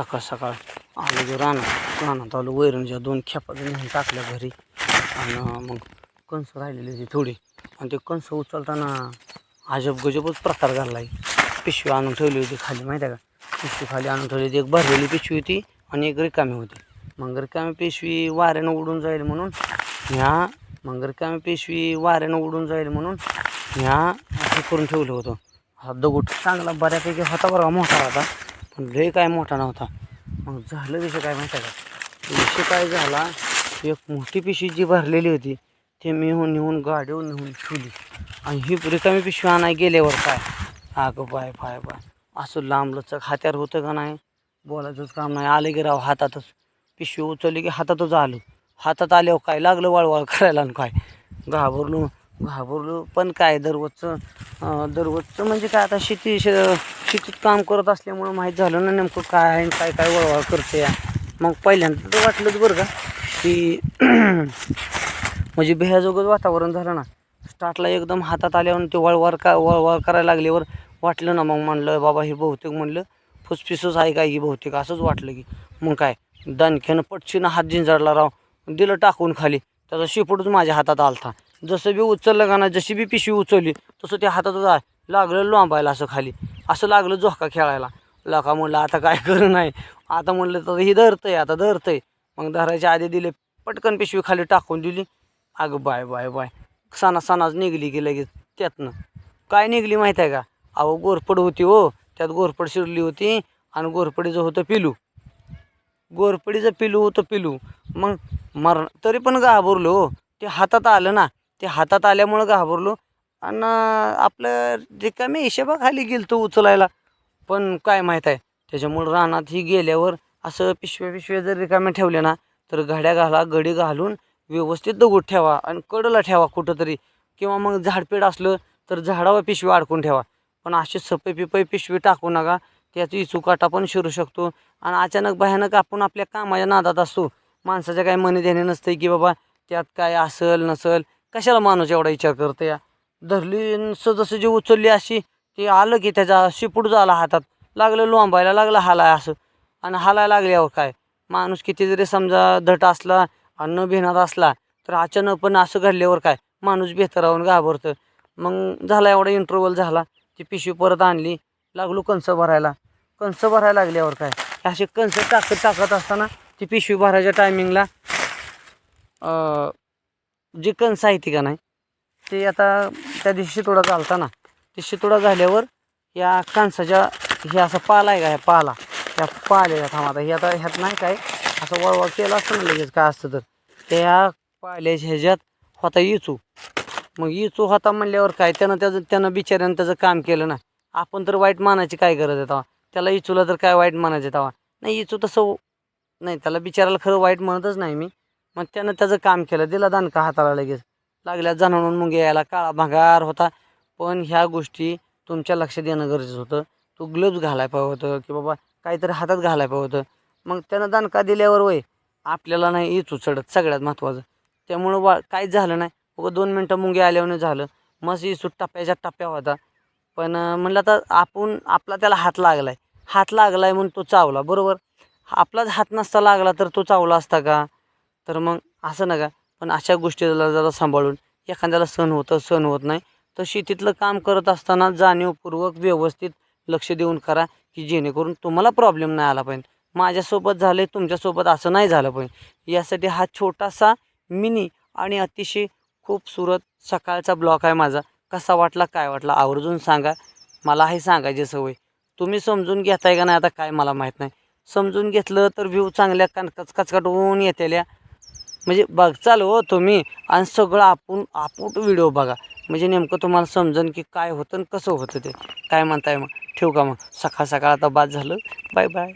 सकाळ सकाळ आलो जो रानात आलो. वैरणच्या 2 खेपा नेऊन टाकल्या घरी. आणि मग कणस राहिलेली होती थोडी. आणि ते कणस उचलताना अजब गजबच प्रकार घडला आहे. पिशवी आणून ठेवली होती खाली, माहिती आहे का? पिशवी खाली आणून ठेवली होती. एक भरलेली पिशवी होती आणि एक रिकामी होती. मग रिकामी पिशवी वाऱ्यानं उडून जाईल म्हणून हे करून ठेवलं होतं. हा दगड चांगला बऱ्यापैकी होता बरं, मोठा होता, पण लय काय मोठा नव्हता. मग झालं विषय काय माहिती आहे का? विषय काय झाला, एक मोठी पिशवी जी भरलेली होती ते मी नेऊन गाडीवर नेऊन ठेवली. आणि ही रिकामी पिशवी आणाय गेल्यावर काय, अगं बाय असं लांबलंच हात्यार होतं का नाही, बोलायचंच काम नाही. आलं की राव हातातच पिशवी उचलली की हातातच आलं. हातात आल्यावर काय लागलं वळवळ करायला. आणि काय घाबरलो. पण काय दररोजचं म्हणजे काय, आता शेतीत काम करत असल्यामुळं माहीत झालं ना नेमकं काय आहे, काय वळवळ करते. मग पहिल्यांदा तर वाटलंच बरं का की म्हणजे भ्याजोगच वातावरण झालं ना. स्टार्टला एकदम हातात आल्यावर ते वळवळ करायला लागल्यावर वाटलं ना. मग म्हणलं बाबा हे बहुतेक म्हणलं फुसफिसच आहे काय, ही बहुतेक असंच वाटलं की. मग काय दणक्यानं पटशीनं हात झिंजाडला राव, दिलं टाकून खाली. त्याचा शेपूटच माझ्या हातात आलता. जसं बी उचललं का नाही, जशी बी पिशवी उचलली तसं त्या हातात लागलं लोंबायला असं खाली. असं लागलं झोका खेळायला. लका म्हणलं आता काय करू नाही. आता म्हणलं तर ही धरतंय. मग धरायच्या आधी दिले, पटकन पिशवी खाली टाकून दिली. अगं बाय सणाच निघली की लगेच. त्यातनं काय निघली माहीत आहे का? अहो गोरपड होती हो. त्यात गोरपड शिरली होती. आणि गोरपडीचं होतं पिलू. मग तरी पण घाबरलो हो. ते हातात आलं ना, ते हातात आल्यामुळं घाबरलो. आणि आपलं रिकामी हिशेबाखाली गेलतो उचलायला. पण काय माहीत आहे, त्याच्यामुळं रानात ही गेल्यावर असं पिशव्या जर रिकाम्या ठेवल्या ना, तर घडी घालून व्यवस्थित दगड ठेवा आणि कडला ठेवा कुठंतरी. किंवा मग झाडपेड असलं तर झाडावर पिशवी अडकून ठेवा. पण अशी सपई पिशवी टाकू नका. त्याचा इचूकाटा पण शिरू शकतो. आणि अचानक भयानक आपण आपल्या कामाच्या नादात असतो. माणसाच्या काही मनी देणे नसते की बाबा त्यात काय असल नसल. कशाला माणूस एवढा विचार करतो या. धरली सहजासहजी उचलली अशी, ते आलं की त्याचा शिपूट झाला हातात, लागलं लोंबायला, लागलं हालाय असं. आणि हालायला लागल्यावर काय, माणूस किती जरी समजा धट असला आणि न भिणार असला तर अचानक पण असं घडल्यावर काय माणूस बेहतर राहून घाबरतं. मग झाला एवढा इंटरव्हल झाला. ती पिशवी परत आणली, लागलो कणसं भरायला लागल्यावर काय, असे कणसं टाकत असताना ती पिशवी भरायच्या टायमिंगला जी कणसं आहे ती का नाही, ते आता त्या दिवशी शितोडा झालता ना, ते शितोडा झाल्यावर या कणसाच्या हे असा पाला आहे का, ह्या पाला त्या पाल्याच्या थांबा हे आता ह्यात नाही काय असं वळवळ केलं असतं ना लगेच काय असतं तर त्या पाल्याच्या ह्याच्यात होता इचू. मग इचू होता म्हणल्यावर काय, त्यानं बिचाऱ्यानं त्याचं काम केलं ना. आपण तर वाईट मानायची काय गरज आहे तेव्हा. त्याला इचूला तर काय वाईट मानायचं तेव्हा नाही. इचू तसं नाही, त्याला बिचारायला खरं वाईट म्हणतच नाही मी. मग त्यानं त्याचं काम केलं, दिला दणका हाताला लगेच. लागल्या जाणवून मग यायला काळा भंगार होता. पण ह्या गोष्टी तुमच्या लक्षात येणं गरजेचं होतं. तू ग्लोव्ज घालायला पाहिजे होतं की बाबा काहीतरी हातात घालायला पाहिजे होतं. मग त्यानं दणका दिल्यावर आपल्याला नाही इचू चढत सगळ्यात महत्त्वाचं. त्यामुळं काहीच झालं नाही. 2 मिनटं मुंगे आल्यावर झालं. मस्त इचू टप्प्या होता. पण म्हणलं आता आपला त्याला हात लागलाय म्हणून तो चावला, बरोबर. आपलाच हात नसता लागला तर तो चावला असता का? तर मग असं नका. पण अशा गोष्टीला जरा सांभाळून, एखाद्याला सहन होत नाही तर शेतीतलं काम करत असताना जाणीवपूर्वक व्यवस्थित लक्ष देऊन करा की जेणेकरून तुम्हाला प्रॉब्लेम नाही आला पाहिजे. माझ्यासोबत झालं तुमच्यासोबत असं नाही झालं पाहिजे. यासाठी हा छोटासा मिनी आणि अतिशय खूबसूरत सकाळचा ब्लॉग आहे माझा. कसा वाटला, काय वाटला आवर्जून सांगा. मला हे सांगायची सवय. तुम्ही समजून घेताय का नाही आता काय मला माहीत नाही. समजून घेतलं तर व्ह्यू चांगल्या कचकटून येतेल्या. म्हणजे बघचाल हो तुम्ही आणि सगळं आपूट व्हिडिओ बघा. म्हणजे नेमकं तुम्हाला समजन की काय होतं आणि कसं होतं ते. काय म्हणताय मग, ठेवू का मग. सकाळ आता बाद झालं. बाय.